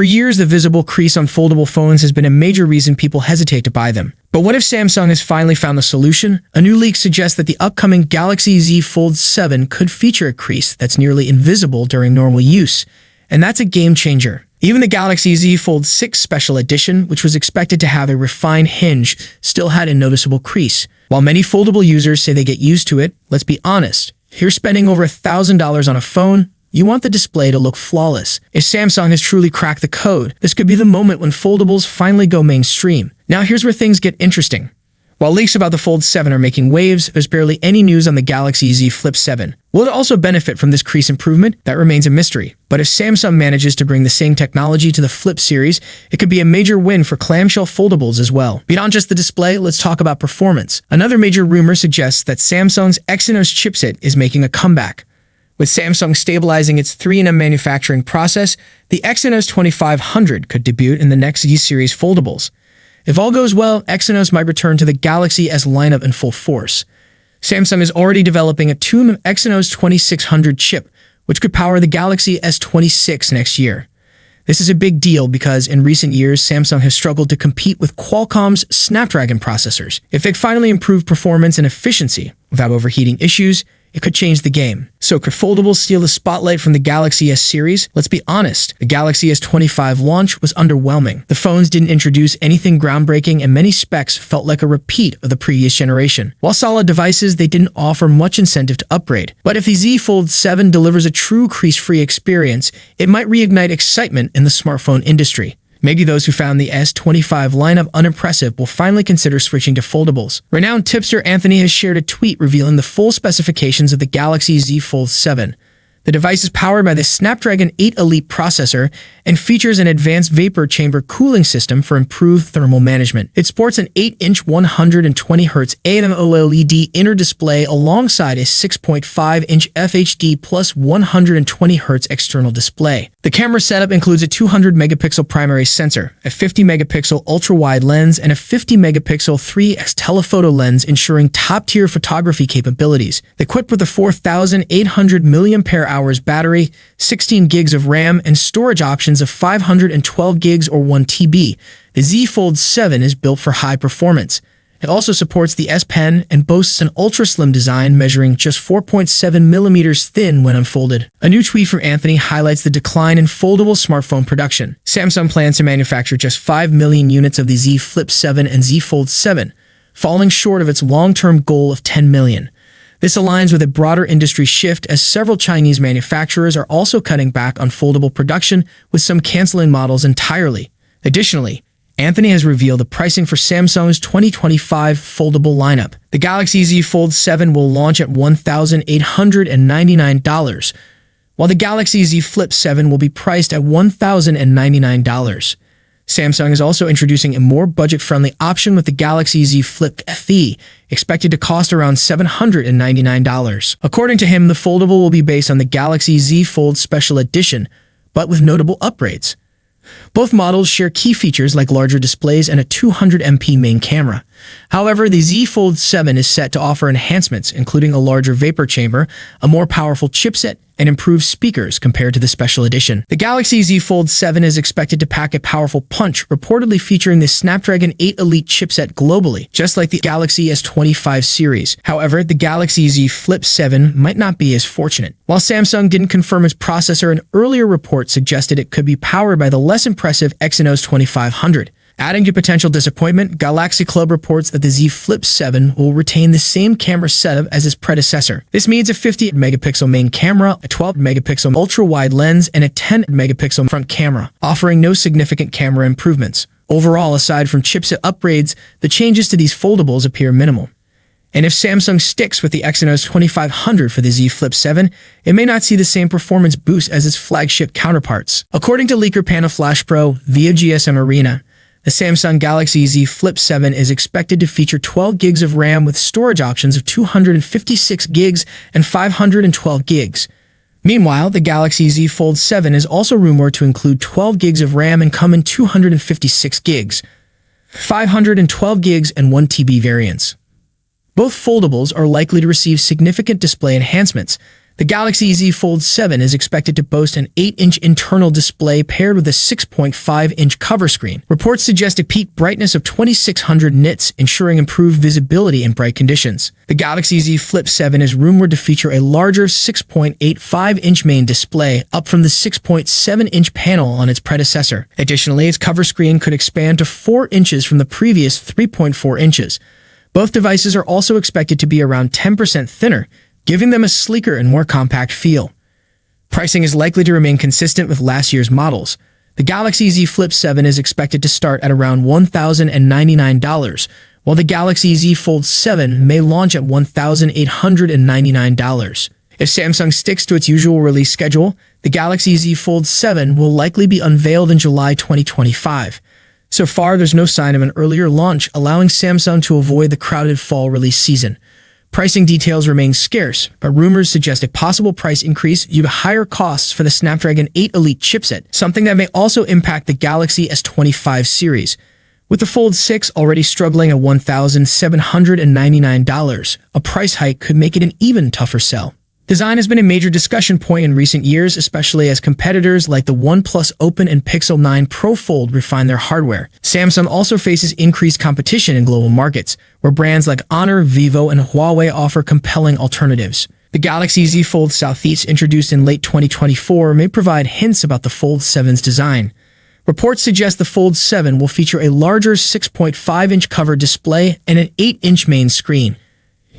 For years, the visible crease on foldable phones has been a major reason people hesitate to buy them. But what if Samsung has finally found the solution? A new leak suggests that the upcoming Galaxy Z Fold 7 could feature a crease that's nearly invisible during normal use. And that's a game changer. Even the Galaxy Z Fold 6 Special Edition, which was expected to have a refined hinge, still had a noticeable crease. While many foldable users say they get used to it, let's be honest. If you're spending over $1,000 on a phone, you want the display to look flawless. If Samsung has truly cracked the code, this could be the moment when foldables finally go mainstream. Now here's where things get interesting. While leaks about the Fold 7 are making waves, there's barely any news on the Galaxy Z Flip 7. Will it also benefit from this crease improvement? That remains a mystery. But if Samsung manages to bring the same technology to the Flip series, it could be a major win for clamshell foldables as well. Beyond just the display, let's talk about performance. Another major rumor suggests that Samsung's Exynos chipset is making a comeback. With Samsung stabilizing its 3nm manufacturing process, the Exynos 2500 could debut in the next Z series foldables. If all goes well, Exynos might return to the Galaxy S lineup in full force. Samsung is already developing a 2nm Exynos 2600 chip, which could power the Galaxy S26 next year. This is a big deal because in recent years, Samsung has struggled to compete with Qualcomm's Snapdragon processors. If they finally improve performance and efficiency without overheating issues, it could change the game. So could foldables steal the spotlight from the Galaxy S series? Let's be honest, the Galaxy S25 launch was underwhelming. The phones didn't introduce anything groundbreaking and many specs felt like a repeat of the previous generation. While solid devices, they didn't offer much incentive to upgrade. But if the Z Fold 7 delivers a true crease-free experience, it might reignite excitement in the smartphone industry. Maybe those who found the S25 lineup unimpressive will finally consider switching to foldables. Renowned tipster Anthony has shared a tweet revealing the full specifications of the Galaxy Z Fold 7. The device is powered by the Snapdragon 8 Elite processor and features an advanced vapor chamber cooling system for improved thermal management. It sports an 8-inch 120Hz AMOLED inner display alongside a 6.5-inch FHD plus 120Hz external display. The camera setup includes a 200-megapixel primary sensor, a 50-megapixel ultra-wide lens, and a 50-megapixel 3x telephoto lens, ensuring top-tier photography capabilities. Equipped with a 4,800 mAh battery, 16 gigs of RAM, and storage options of 512 gigs or 1 TB, the Z Fold 7 is built for high performance. It also supports the S Pen and boasts an ultra-slim design measuring just 4.7 millimeters thin when unfolded. A new tweet from Anthony highlights the decline in foldable smartphone production. Samsung plans to manufacture just 5 million units of the Z Flip 7 and Z Fold 7, falling short of its long-term goal of 10 million. This aligns with a broader industry shift as several Chinese manufacturers are also cutting back on foldable production, with some canceling models entirely. Additionally, Anthony has revealed the pricing for Samsung's 2025 foldable lineup. The Galaxy Z Fold 7 will launch at $1,899, while the Galaxy Z Flip 7 will be priced at $1,099. Samsung is also introducing a more budget-friendly option with the Galaxy Z Flip FE, expected to cost around $799. According to him, the foldable will be based on the Galaxy Z Fold Special Edition, but with notable upgrades. Both models share key features like larger displays and a 200MP main camera. However, the Z Fold 7 is set to offer enhancements, including a larger vapor chamber, a more powerful chipset, and improved speakers compared to the Special Edition. The Galaxy Z Fold 7 is expected to pack a powerful punch, reportedly featuring the Snapdragon 8 Elite chipset globally, just like the Galaxy S25 series. However, the Galaxy Z Flip 7 might not be as fortunate. While Samsung didn't confirm its processor, an earlier report suggested it could be powered by the less impressive Exynos 2500. Adding to potential disappointment, Galaxy Club reports that the Z Flip 7 will retain the same camera setup as its predecessor. This means a 50-megapixel main camera, a 12-megapixel ultra-wide lens, and a 10-megapixel front camera, offering no significant camera improvements. Overall, aside from chipset upgrades, the changes to these foldables appear minimal. And if Samsung sticks with the Exynos 2500 for the Z Flip 7, it may not see the same performance boost as its flagship counterparts. According to leaker Panaflash Pro via GSM Arena, the Samsung Galaxy Z Flip 7 is expected to feature 12 gigs of RAM with storage options of 256 gigs and 512 gigs. Meanwhile, the Galaxy Z Fold 7 is also rumored to include 12 gigs of RAM and come in 256 gigs, 512 gigs, and 1 TB variants. Both foldables are likely to receive significant display enhancements, The Galaxy Z Fold 7 is expected to boast an 8-inch internal display paired with a 6.5-inch cover screen. Reports suggest a peak brightness of 2600 nits, ensuring improved visibility in bright conditions. The Galaxy Z Flip 7 is rumored to feature a larger 6.85-inch main display, up from the 6.7-inch panel on its predecessor. Additionally, its cover screen could expand to 4 inches from the previous 3.4 inches. Both devices are also expected to be around 10% thinner, giving them a sleeker and more compact feel. Pricing is likely to remain consistent with last year's models. The Galaxy Z Flip 7 is expected to start at around $1,099, while the Galaxy Z Fold 7 may launch at $1,899. If Samsung sticks to its usual release schedule, the Galaxy Z Fold 7 will likely be unveiled in July 2025. So far, there's no sign of an earlier launch, allowing Samsung to avoid the crowded fall release season. Pricing details remain scarce, but rumors suggest a possible price increase due to higher costs for the Snapdragon 8 Elite chipset, something that may also impact the Galaxy S25 series. With the Fold 6 already struggling at $1,799, a price hike could make it an even tougher sell. Design has been a major discussion point in recent years, especially as competitors like the OnePlus Open and Pixel 9 Pro Fold refine their hardware. Samsung also faces increased competition in global markets, where brands like Honor, Vivo, and Huawei offer compelling alternatives. The Galaxy Z Fold Southeast, introduced in late 2024, may provide hints about the Fold 7's design. Reports suggest the Fold 7 will feature a larger 6.5-inch cover display and an 8-inch main screen.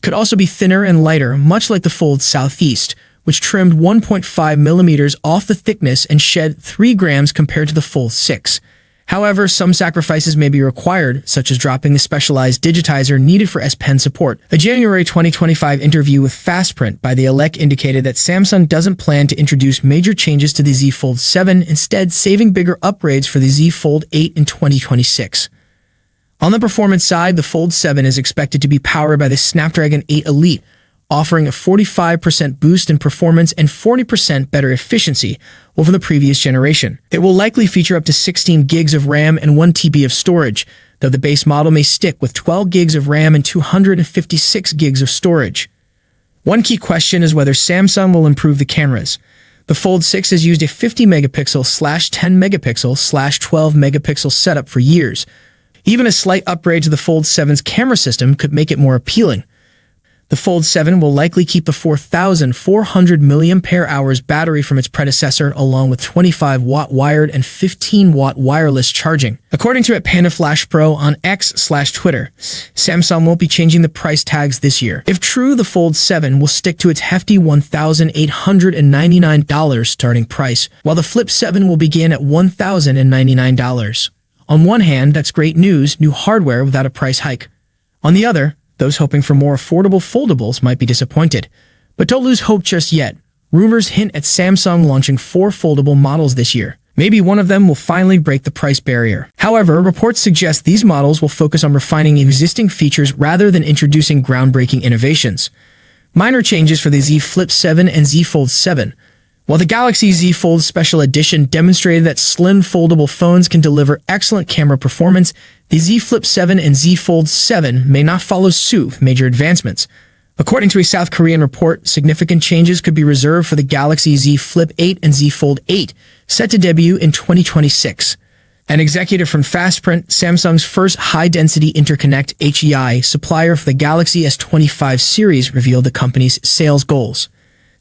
Could also be thinner and lighter, much like the Fold Southeast, which trimmed 1.5 millimeters off the thickness and shed 3 grams compared to the Fold 6. However, some sacrifices may be required, such as dropping the specialized digitizer needed for S Pen support. A January 2025 interview with Fastprint by the Elec indicated that Samsung doesn't plan to introduce major changes to the Z Fold 7, instead saving bigger upgrades for the Z Fold 8 in 2026. On the performance side, the Fold 7 is expected to be powered by the Snapdragon 8 Elite, offering a 45% boost in performance and 40% better efficiency over the previous generation. It will likely feature up to 16 gigs of RAM and 1 TB of storage, though the base model may stick with 12 gigs of RAM and 256 gigs of storage. One key question is whether Samsung will improve the cameras. The Fold 6 has used a 50-megapixel/10-megapixel/12-megapixel setup for years. Even a slight upgrade to the Fold 7's camera system could make it more appealing. The Fold 7 will likely keep the 4,400 mAh battery from its predecessor, along with 25-watt wired and 15-watt wireless charging. According to @PandaFlash Pro on X/Twitter, Samsung won't be changing the price tags this year. If true, the Fold 7 will stick to its hefty $1,899 starting price, while the Flip 7 will begin at $1,099. On one hand, that's great news, new hardware without a price hike. On the other, those hoping for more affordable foldables might be disappointed. But don't lose hope just yet. Rumors hint at Samsung launching 4 foldable models this year. Maybe one of them will finally break the price barrier. However, reports suggest these models will focus on refining existing features rather than introducing groundbreaking innovations. Minor changes for the Z Flip 7 and Z Fold 7. While the Galaxy Z Fold Special Edition demonstrated that slim foldable phones can deliver excellent camera performance, the Z Flip 7 and Z Fold 7 may not follow suit with major advancements. According to a South Korean report, significant changes could be reserved for the Galaxy Z Flip 8 and Z Fold 8, set to debut in 2026. An executive from Fastprint, Samsung's first high-density interconnect HEI supplier for the Galaxy S25 series, revealed the company's sales goals.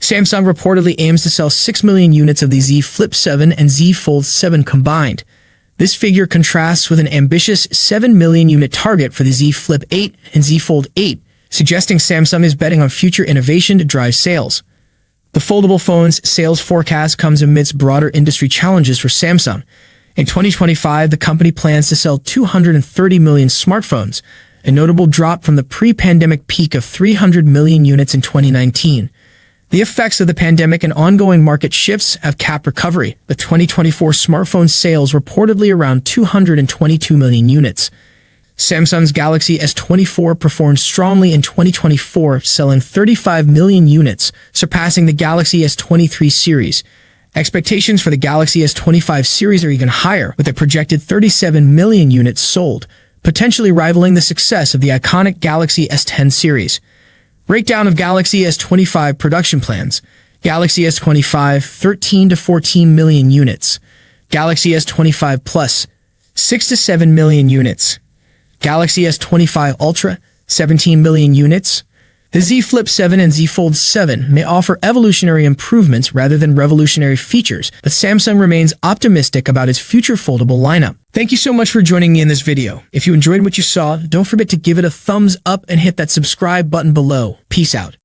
Samsung reportedly aims to sell 6 million units of the Z Flip 7 and Z Fold 7 combined. This figure contrasts with an ambitious 7 million unit target for the Z Flip 8 and Z Fold 8, suggesting Samsung is betting on future innovation to drive sales. The foldable phone's sales forecast comes amidst broader industry challenges for Samsung. In 2025, the company plans to sell 230 million smartphones, a notable drop from the pre-pandemic peak of 300 million units in 2019. The effects of the pandemic and ongoing market shifts have capped recovery, with 2024 smartphone sales reportedly around 222 million units. Samsung's Galaxy S24 performed strongly in 2024, selling 35 million units, surpassing the Galaxy S23 series. Expectations for the Galaxy S25 series are even higher, with a projected 37 million units sold, potentially rivaling the success of the iconic Galaxy S10 series. Breakdown of Galaxy S25 production plans. Galaxy S25, 13 to 14 million units. Galaxy S25 Plus, 6 to 7 million units. Galaxy S25 Ultra, 17 million units. The Z Flip 7 and Z Fold 7 may offer evolutionary improvements rather than revolutionary features, but Samsung remains optimistic about its future foldable lineup. Thank you so much for joining me in this video. If you enjoyed what you saw, don't forget to give it a thumbs up and hit that subscribe button below. Peace out.